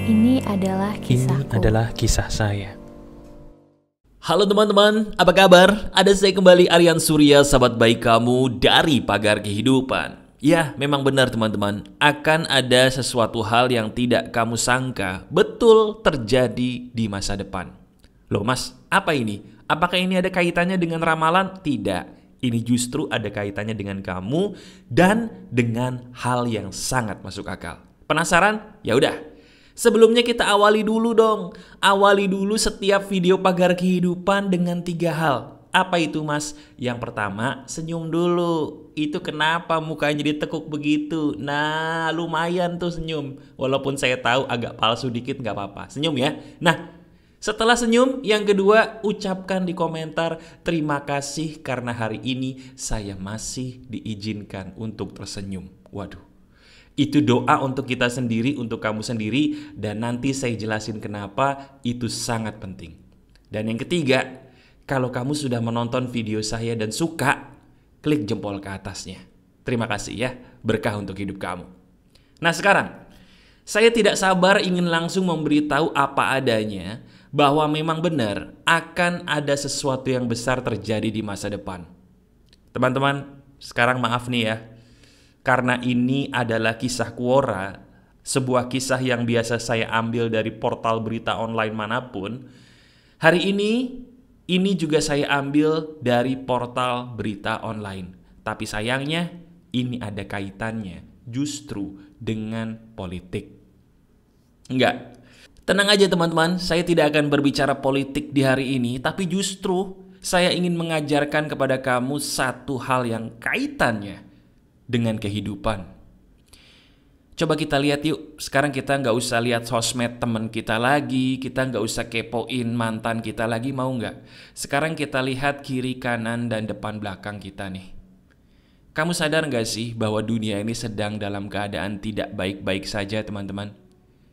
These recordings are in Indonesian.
Ini adalah kisahku. Ini adalah kisah saya. Halo teman-teman, apa kabar? Ada saya kembali, Aryan Surya, sahabat baik kamu dari Pagar Kehidupan. Ya, memang benar teman-teman, akan ada sesuatu hal yang tidak kamu sangka betul terjadi di masa depan. Loh mas, apa ini? Apakah ini ada kaitannya dengan ramalan? Tidak. Ini justru ada kaitannya dengan kamu dan dengan hal yang sangat masuk akal. Penasaran? Ya udah. Sebelumnya kita awali dulu dong. Awali dulu setiap video Pagar Kehidupan dengan 3 hal. Apa itu mas? Yang pertama, senyum dulu. Itu kenapa mukanya ditekuk begitu? Nah, lumayan tuh senyum. Walaupun saya tahu agak palsu dikit, gak apa-apa. Senyum ya. Nah, setelah senyum, yang kedua, ucapkan di komentar, terima kasih karena hari ini saya masih diizinkan untuk tersenyum. Waduh. Itu doa untuk kita sendiri, untuk kamu sendiri, dan nanti saya jelasin kenapa itu sangat penting. Dan yang ketiga, kalau kamu sudah menonton video saya dan suka, klik jempol ke atasnya. Terima kasih ya, berkah untuk hidup kamu. Nah sekarang, saya tidak sabar ingin langsung memberitahu apa adanya, bahwa memang benar akan ada sesuatu yang besar terjadi di masa depan. Teman-teman, sekarang maaf nih ya. Karena ini adalah kisah Quora, sebuah kisah yang biasa saya ambil dari portal berita online manapun. Hari ini juga saya ambil dari portal berita online. Tapi sayangnya, ini ada kaitannya justru dengan politik. Enggak, tenang aja teman-teman, saya tidak akan berbicara politik di hari ini, tapi justru saya ingin mengajarkan kepada kamu satu hal yang kaitannya dengan kehidupan. Coba kita lihat yuk, sekarang kita nggak usah lihat sosmed teman kita lagi, kita nggak usah kepoin mantan kita lagi, mau nggak? Sekarang kita lihat kiri, kanan, dan depan belakang kita nih. Kamu sadar nggak sih bahwa dunia ini sedang dalam keadaan tidak baik-baik saja teman-teman?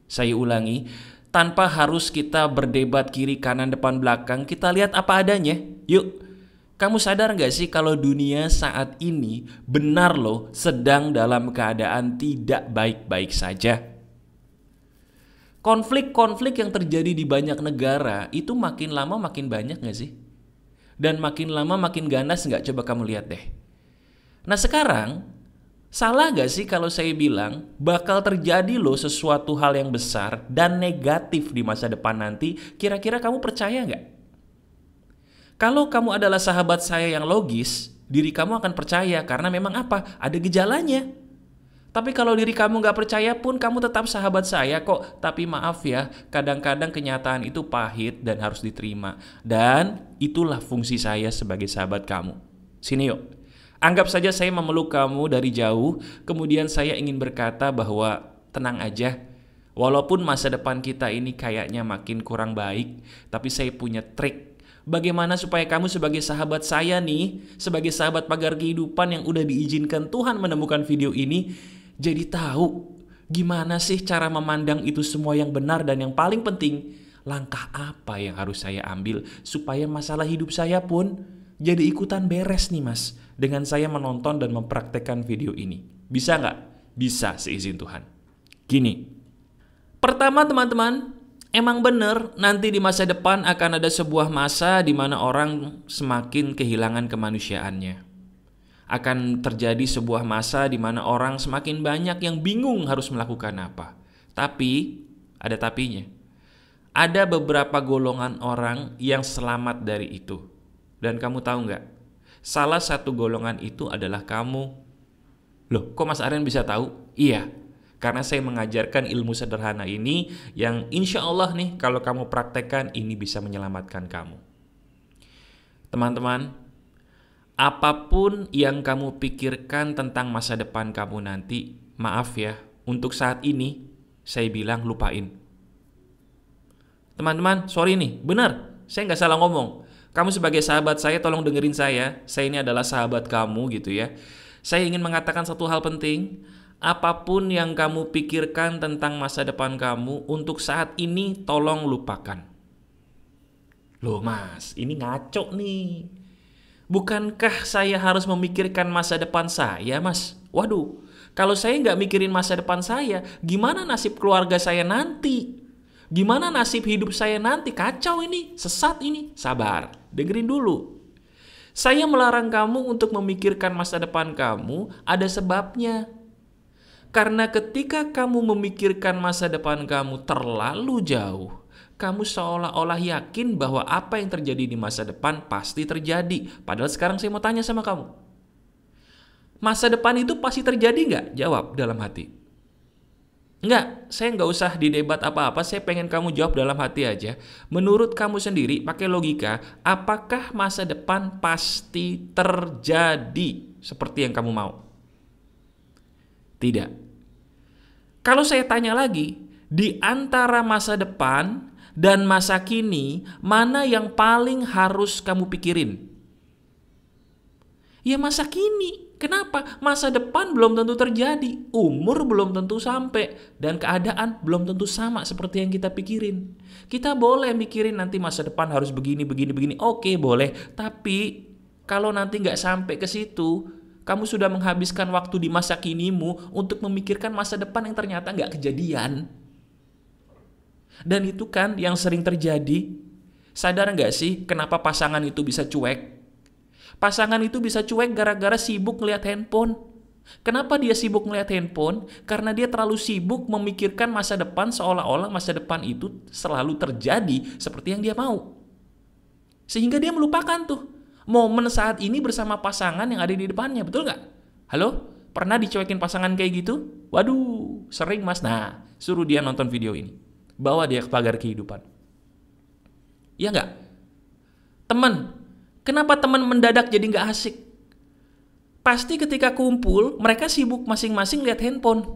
Saya ulangi, tanpa harus kita berdebat kiri, kanan, depan, belakang, kita lihat apa adanya. Yuk. Kamu sadar gak sih kalau dunia saat ini benar loh sedang dalam keadaan tidak baik-baik saja? Konflik-konflik yang terjadi di banyak negara itu makin lama makin banyak gak sih? Dan makin lama makin ganas gak? Coba kamu lihat deh. Nah sekarang, salah gak sih kalau saya bilang bakal terjadi loh sesuatu hal yang besar dan negatif di masa depan nanti? Kira-kira kamu percaya gak? Kalau kamu adalah sahabat saya yang logis, diri kamu akan percaya karena memang apa? Ada gejalanya. Tapi kalau diri kamu gak percaya pun kamu tetap sahabat saya kok. Tapi maaf ya, kadang-kadang kenyataan itu pahit dan harus diterima. Dan itulah fungsi saya sebagai sahabat kamu. Sini yuk. Anggap saja saya memeluk kamu dari jauh, kemudian saya ingin berkata bahwa tenang aja. Walaupun masa depan kita ini kayaknya makin kurang baik, tapi saya punya trik. Bagaimana supaya kamu sebagai sahabat saya nih, sebagai sahabat Pagar Kehidupan yang udah diizinkan Tuhan menemukan video ini, jadi tahu gimana sih cara memandang itu semua yang benar dan yang paling penting, langkah apa yang harus saya ambil supaya masalah hidup saya pun jadi ikutan beres nih mas, dengan saya menonton dan mempraktekkan video ini. Bisa nggak? Bisa seizin Tuhan. Gini, pertama teman-teman, emang benar, nanti di masa depan akan ada sebuah masa di mana orang semakin kehilangan kemanusiaannya. Akan terjadi sebuah masa di mana orang semakin banyak yang bingung harus melakukan apa. Tapi, ada tapinya. Ada beberapa golongan orang yang selamat dari itu. Dan kamu tahu nggak? Salah satu golongan itu adalah kamu. Loh, kok Mas Aryan bisa tahu? Iya. Karena saya mengajarkan ilmu sederhana ini yang insya Allah nih kalau kamu praktekkan ini bisa menyelamatkan kamu. Teman-teman, apapun yang kamu pikirkan tentang masa depan kamu nanti, maaf ya, untuk saat ini saya bilang lupain. Teman-teman, sorry nih, benar, saya nggak salah ngomong. Kamu sebagai sahabat saya tolong dengerin saya ini adalah sahabat kamu gitu ya. Saya ingin mengatakan satu hal penting. Apapun yang kamu pikirkan tentang masa depan kamu, untuk saat ini tolong lupakan. Loh mas, ini ngaco nih. Bukankah saya harus memikirkan masa depan saya mas? Waduh, kalau saya nggak mikirin masa depan saya, gimana nasib keluarga saya nanti? Gimana nasib hidup saya nanti? Kacau ini, sesat ini. Sabar, dengerin dulu. Saya melarang kamu untuk memikirkan masa depan kamu, ada sebabnya. Karena ketika kamu memikirkan masa depan kamu terlalu jauh, kamu seolah-olah yakin bahwa apa yang terjadi di masa depan pasti terjadi. Padahal sekarang saya mau tanya sama kamu. Masa depan itu pasti terjadi nggak? Jawab dalam hati. Enggak, saya nggak usah didebat apa-apa, saya pengen kamu jawab dalam hati aja. Menurut kamu sendiri, pakai logika, apakah masa depan pasti terjadi seperti yang kamu mau? Tidak. Kalau saya tanya lagi, di antara masa depan dan masa kini, mana yang paling harus kamu pikirin? Ya masa kini. Kenapa? Masa depan belum tentu terjadi, umur belum tentu sampai, dan keadaan belum tentu sama seperti yang kita pikirin. Kita boleh mikirin nanti masa depan harus begini, begini, begini. Oke, boleh. Tapi kalau nanti nggak sampai ke situ, kamu sudah menghabiskan waktu di masa kinimu untuk memikirkan masa depan yang ternyata nggak kejadian. Dan itu kan yang sering terjadi. Sadar nggak sih kenapa pasangan itu bisa cuek? Pasangan itu bisa cuek gara-gara sibuk ngeliat handphone. Kenapa dia sibuk ngeliat handphone? Karena dia terlalu sibuk memikirkan masa depan seolah-olah masa depan itu selalu terjadi seperti yang dia mau. Sehingga dia melupakan tuh momen saat ini bersama pasangan yang ada di depannya, betul nggak? Halo? Pernah dicuekin pasangan kayak gitu? Waduh, sering mas. Nah, suruh dia nonton video ini. Bawa dia ke pagar kehidupan. Iya nggak? Teman, kenapa teman mendadak jadi nggak asik? Pasti ketika kumpul, mereka sibuk masing-masing lihat handphone.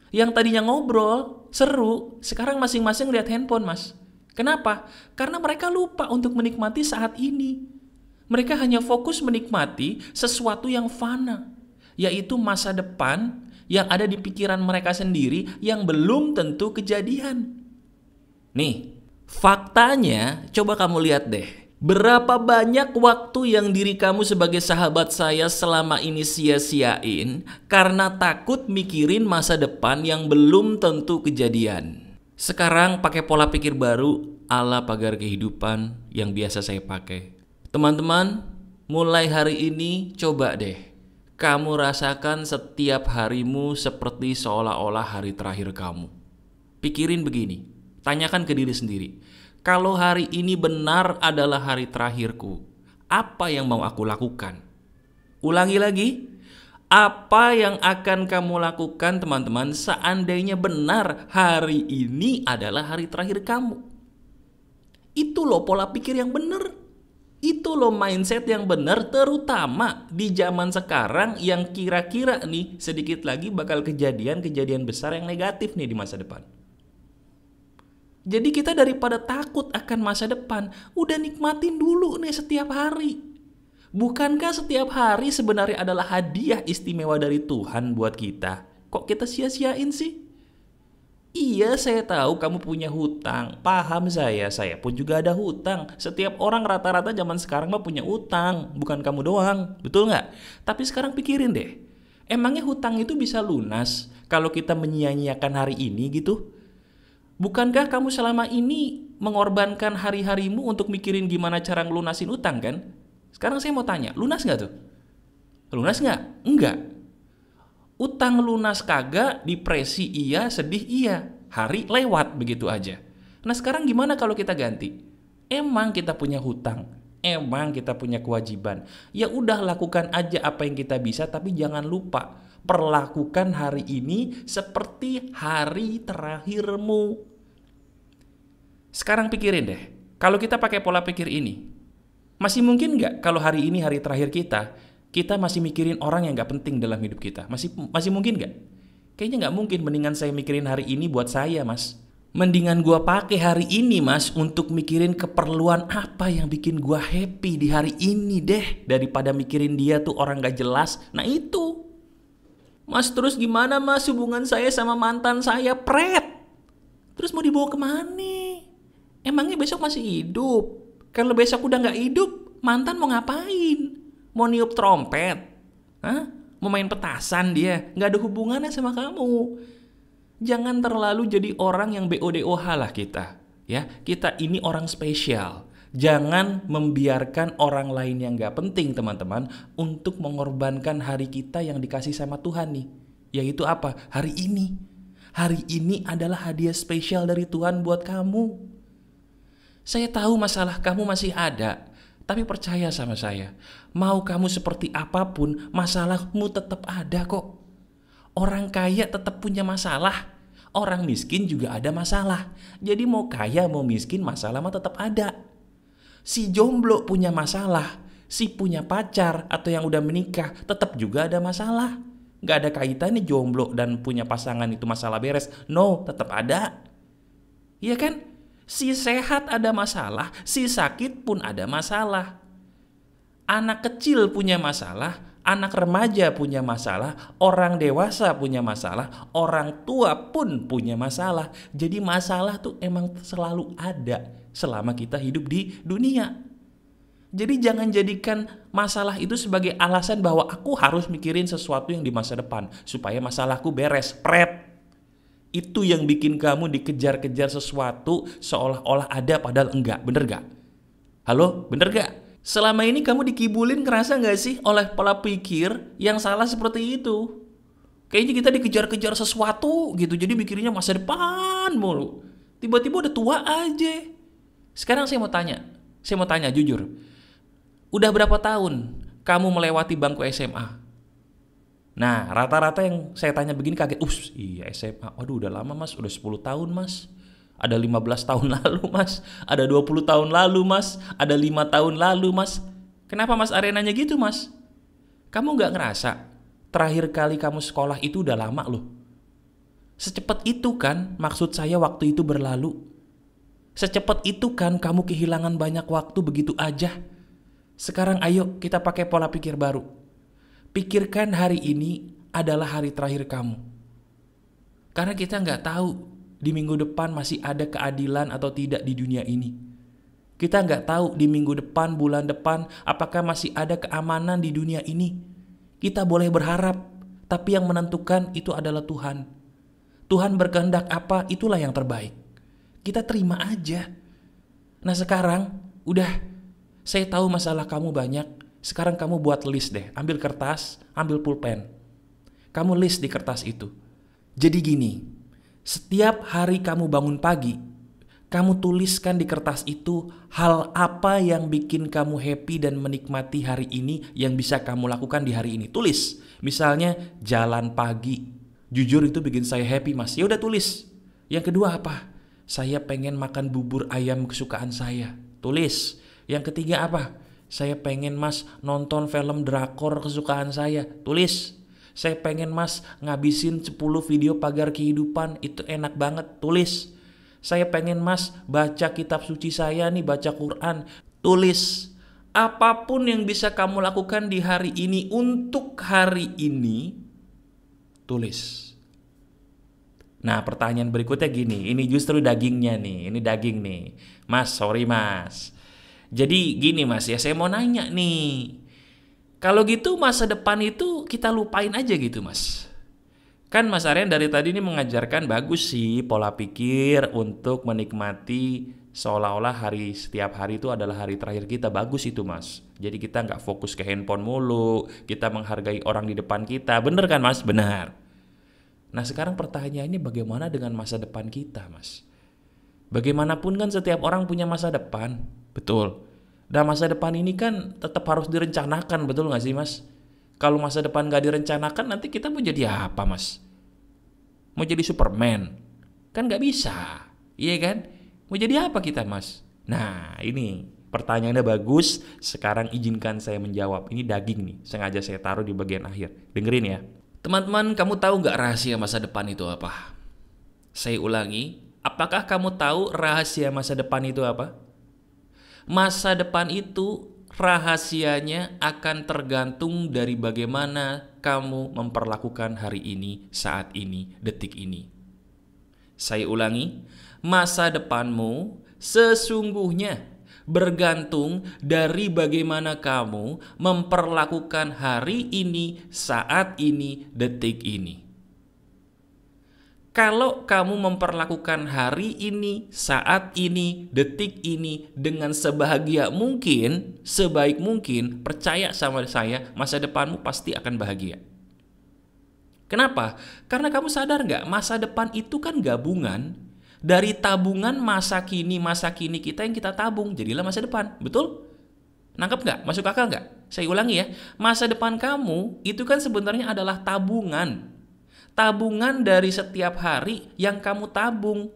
Yang tadinya ngobrol, seru, sekarang masing-masing lihat handphone, mas. Kenapa? Karena mereka lupa untuk menikmati saat ini. Mereka hanya fokus menikmati sesuatu yang fana, yaitu masa depan yang ada di pikiran mereka sendiri yang belum tentu kejadian. Nih, faktanya coba kamu lihat deh. Berapa banyak waktu yang diri kamu sebagai sahabat saya selama ini sia-siain karena takut mikirin masa depan yang belum tentu kejadian. Sekarang pakai pola pikir baru ala pagar kehidupan yang biasa saya pakai. Teman-teman, mulai hari ini coba deh kamu rasakan setiap harimu seperti seolah-olah hari terakhir kamu. Pikirin begini, tanyakan ke diri sendiri. Kalau hari ini benar adalah hari terakhirku, apa yang mau aku lakukan? Ulangi lagi, apa yang akan kamu lakukan teman-teman seandainya benar hari ini adalah hari terakhir kamu? Itu loh pola pikir yang benar. Itu loh mindset yang benar, terutama di zaman sekarang yang kira-kira nih sedikit lagi bakal kejadian-kejadian besar yang negatif nih di masa depan. Jadi kita daripada takut akan masa depan, udah nikmatin dulu nih setiap hari. Bukankah setiap hari sebenarnya adalah hadiah istimewa dari Tuhan buat kita? Kok kita sia-siain sih? Iya, saya tahu kamu punya hutang. Paham saya pun juga ada hutang. Setiap orang rata-rata zaman sekarang mah punya hutang, bukan kamu doang. Betul nggak? Tapi sekarang pikirin deh, emangnya hutang itu bisa lunas kalau kita menyia-nyiakan hari ini gitu? Bukankah kamu selama ini mengorbankan hari-harimu untuk mikirin gimana cara ngelunasin utang kan? Sekarang saya mau tanya, lunas nggak tuh? Lunas nggak? Enggak. Utang lunas kagak, depresi iya, sedih iya. Hari lewat begitu aja. Nah sekarang gimana kalau kita ganti? Emang kita punya hutang, emang kita punya kewajiban. Ya udah lakukan aja apa yang kita bisa, tapi jangan lupa perlakukan hari ini seperti hari terakhirmu. Sekarang pikirin deh, kalau kita pakai pola pikir ini, masih mungkin nggak kalau hari ini hari terakhir kita masih mikirin orang yang nggak penting dalam hidup kita? Masih mungkin nggak? Kayaknya nggak mungkin. Mendingan saya mikirin hari ini buat saya, mas. Mendingan gua pakai hari ini, mas, untuk mikirin keperluan apa yang bikin gua happy di hari ini deh, daripada mikirin dia tuh orang nggak jelas. Nah itu, mas, terus gimana mas hubungan saya sama mantan saya? Pret. Terus mau dibawa kemana? Emangnya besok masih hidup? Kalau besok udah gak hidup, mantan mau ngapain? Mau niup trompet? Hah? Mau main petasan dia? Gak ada hubungannya sama kamu. Jangan terlalu jadi orang yang BODOH lah kita. Ya, kita ini orang spesial. Jangan membiarkan orang lain yang gak penting teman-teman untuk mengorbankan hari kita yang dikasih sama Tuhan nih. Yaitu apa? Hari ini. Hari ini adalah hadiah spesial dari Tuhan buat kamu. Saya tahu masalah kamu masih ada, tapi percaya sama saya, mau kamu seperti apapun, masalahmu tetap ada kok. Orang kaya tetap punya masalah, orang miskin juga ada masalah. Jadi mau kaya mau miskin masalah mah tetap ada. Si jomblo punya masalah, si punya pacar atau yang udah menikah tetap juga ada masalah. Gak ada kaitannya jomblo dan punya pasangan itu masalah beres. No, tetap ada. Iya kan? Si sehat ada masalah, si sakit pun ada masalah. Anak kecil punya masalah, anak remaja punya masalah, orang dewasa punya masalah, orang tua pun punya masalah. Jadi masalah tuh emang selalu ada selama kita hidup di dunia. Jadi jangan jadikan masalah itu sebagai alasan bahwa aku harus mikirin sesuatu yang di masa depan supaya masalahku beres. Pret. Itu yang bikin kamu dikejar-kejar sesuatu seolah-olah ada padahal enggak. Bener gak? Halo? Bener gak? Selama ini kamu dikibulin, ngerasa gak sih oleh pola pikir yang salah seperti itu? Kayaknya kita dikejar-kejar sesuatu gitu, jadi mikirnya masa depan mulu. Tiba-tiba udah tua aja. Sekarang saya mau tanya jujur. Udah berapa tahun kamu melewati bangku SMA? Nah, rata-rata yang saya tanya begini kaget. Iya SMA, waduh udah lama mas, udah 10 tahun mas. Ada 15 tahun lalu mas, ada 20 tahun lalu mas, ada 5 tahun lalu mas. Kenapa mas Arya nanya gitu mas? Kamu gak ngerasa terakhir kali kamu sekolah itu udah lama loh? Secepat itu kan maksud saya waktu itu berlalu. Secepat itu kan kamu kehilangan banyak waktu begitu aja. Sekarang ayo kita pakai pola pikir baru. Pikirkan hari ini adalah hari terakhir kamu. Karena kita gak tahu di minggu depan masih ada keadilan atau tidak di dunia ini. Kita nggak tahu di minggu depan, bulan depan, apakah masih ada keamanan di dunia ini. Kita boleh berharap, tapi yang menentukan itu adalah Tuhan. Tuhan berkehendak apa, itulah yang terbaik. Kita terima aja. Nah sekarang, udah, saya tahu masalah kamu banyak. Sekarang kamu buat list deh, ambil kertas, ambil pulpen. Kamu list di kertas itu. Jadi gini, setiap hari kamu bangun pagi, kamu tuliskan di kertas itu hal apa yang bikin kamu happy dan menikmati hari ini yang bisa kamu lakukan di hari ini. Tulis, misalnya jalan pagi. Jujur itu bikin saya happy mas. Ya udah tulis. Yang kedua apa? Saya pengen makan bubur ayam kesukaan saya. Tulis. Yang ketiga apa? Saya pengen mas nonton film drakor kesukaan saya. Tulis. Saya pengen mas ngabisin 10 video pagar kehidupan, itu enak banget, tulis. Saya pengen mas baca kitab suci saya nih, baca Quran, tulis. Apapun yang bisa kamu lakukan di hari ini untuk hari ini, tulis. Nah pertanyaan berikutnya gini, ini justru dagingnya nih, ini daging nih. Mas, sorry mas. Jadi gini mas ya, saya mau nanya nih. Kalau gitu masa depan itu kita lupain aja gitu mas. Kan Mas Aryan dari tadi ini mengajarkan bagus sih pola pikir untuk menikmati seolah-olah setiap hari itu adalah hari terakhir kita. Bagus itu mas. Jadi kita gak fokus ke handphone mulu, kita menghargai orang di depan kita. Bener kan mas? Benar. Nah sekarang pertanyaannya bagaimana dengan masa depan kita mas? Bagaimanapun kan setiap orang punya masa depan. Betul. Dan masa depan ini kan tetap harus direncanakan, betul gak sih mas? Kalau masa depan gak direncanakan nanti kita mau jadi apa mas? Mau jadi Superman? Kan gak bisa, iya kan? Mau jadi apa kita mas? Nah ini pertanyaannya bagus, sekarang izinkan saya menjawab. Ini daging nih, sengaja saya taruh di bagian akhir. Dengerin ya. Teman-teman, kamu tahu gak rahasia masa depan itu apa? Saya ulangi, apakah kamu tahu rahasia masa depan itu apa? Masa depan itu rahasianya akan tergantung dari bagaimana kamu memperlakukan hari ini, saat ini, detik ini. Saya ulangi, masa depanmu sesungguhnya bergantung dari bagaimana kamu memperlakukan hari ini, saat ini, detik ini. Kalau kamu memperlakukan hari ini, saat ini, detik ini dengan sebahagia mungkin, sebaik mungkin, percaya sama saya, masa depanmu pasti akan bahagia. Kenapa? Karena kamu sadar nggak, masa depan itu kan gabungan dari tabungan masa kini kita yang kita tabung, jadilah masa depan, betul? Nangkep nggak? Masuk akal nggak? Saya ulangi ya, masa depan kamu itu kan sebenarnya adalah tabungan. Tabungan dari setiap hari yang kamu tabung.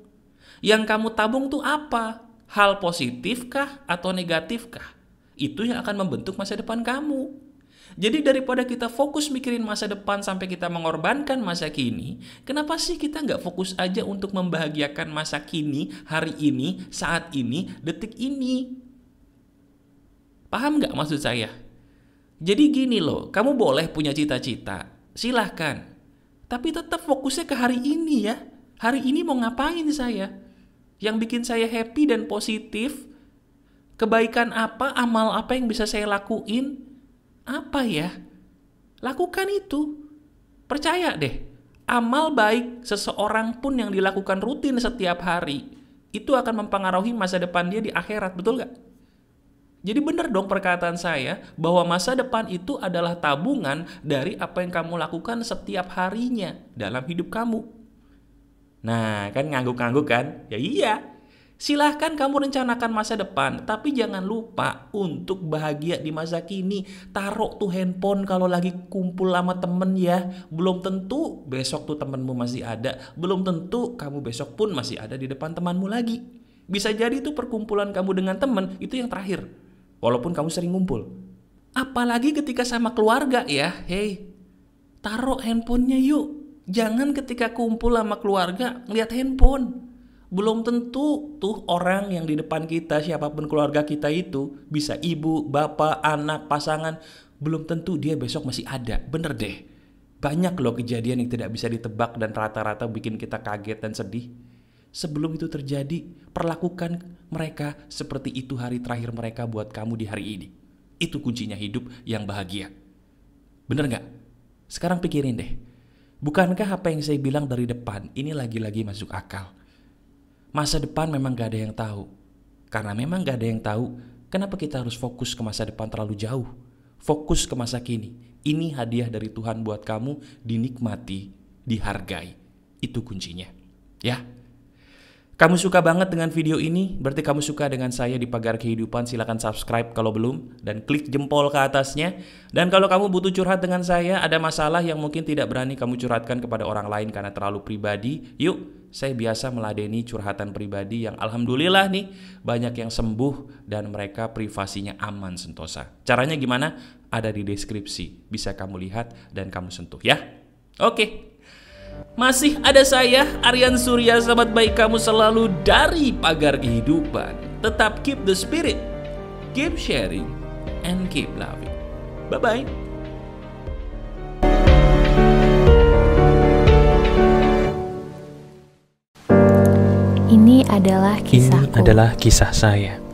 Yang kamu tabung tuh apa? Hal positifkah atau negatifkah? Itu yang akan membentuk masa depan kamu. Jadi daripada kita fokus mikirin masa depan sampai kita mengorbankan masa kini, kenapa sih kita nggak fokus aja untuk membahagiakan masa kini, hari ini, saat ini, detik ini? Paham nggak maksud saya? Jadi gini loh, kamu boleh punya cita-cita, silahkan. Tapi tetap fokusnya ke hari ini ya. Hari ini mau ngapain saya? Yang bikin saya happy dan positif? Kebaikan apa, amal apa yang bisa saya lakuin? Apa ya? Lakukan itu. Percaya deh, amal baik seseorang pun yang dilakukan rutin setiap hari, itu akan mempengaruhi masa depan dia di akhirat, betul gak? Jadi benar dong perkataan saya bahwa masa depan itu adalah tabungan dari apa yang kamu lakukan setiap harinya dalam hidup kamu. Nah, kan ngangguk-ngangguk kan? Ya iya. Silahkan kamu rencanakan masa depan, tapi jangan lupa untuk bahagia di masa kini. Taruh tuh handphone kalau lagi kumpul sama temen ya. Belum tentu besok tuh temenmu masih ada. Belum tentu kamu besok pun masih ada di depan temanmu lagi. Bisa jadi tuh perkumpulan kamu dengan temen itu yang terakhir. Walaupun kamu sering ngumpul. Apalagi ketika sama keluarga ya. Hey, taruh handphonenya yuk. Jangan ketika kumpul sama keluarga ngeliat handphone. Belum tentu tuh orang yang di depan kita, siapapun keluarga kita itu, bisa ibu, bapak, anak, pasangan, belum tentu dia besok masih ada. Bener deh. Banyak loh kejadian yang tidak bisa ditebak dan rata-rata bikin kita kaget dan sedih. Sebelum itu terjadi, perlakukan mereka seperti itu hari terakhir mereka buat kamu di hari ini. Itu kuncinya hidup yang bahagia. Bener gak? Sekarang pikirin deh. Bukankah apa yang saya bilang dari depan ini lagi-lagi masuk akal? Masa depan memang gak ada yang tahu. Karena memang gak ada yang tahu, kenapa kita harus fokus ke masa depan terlalu jauh? Fokus ke masa kini. Ini hadiah dari Tuhan buat kamu, dinikmati, dihargai. Itu kuncinya. Ya. Kamu suka banget dengan video ini? Berarti kamu suka dengan saya di Pagar Kehidupan. Silakan subscribe kalau belum dan klik jempol ke atasnya. Dan kalau kamu butuh curhat dengan saya, ada masalah yang mungkin tidak berani kamu curhatkan kepada orang lain karena terlalu pribadi, yuk, saya biasa meladeni curhatan pribadi yang alhamdulillah nih banyak yang sembuh dan mereka privasinya aman sentosa. Caranya gimana? Ada di deskripsi. Bisa kamu lihat dan kamu sentuh ya. Oke. Masih ada saya, Aryan Surya, sahabat baik kamu selalu dari Pagar Kehidupan. Tetap keep the spirit, keep sharing, and keep loving. Bye-bye. Ini adalah kisahku. Ini adalah kisah saya.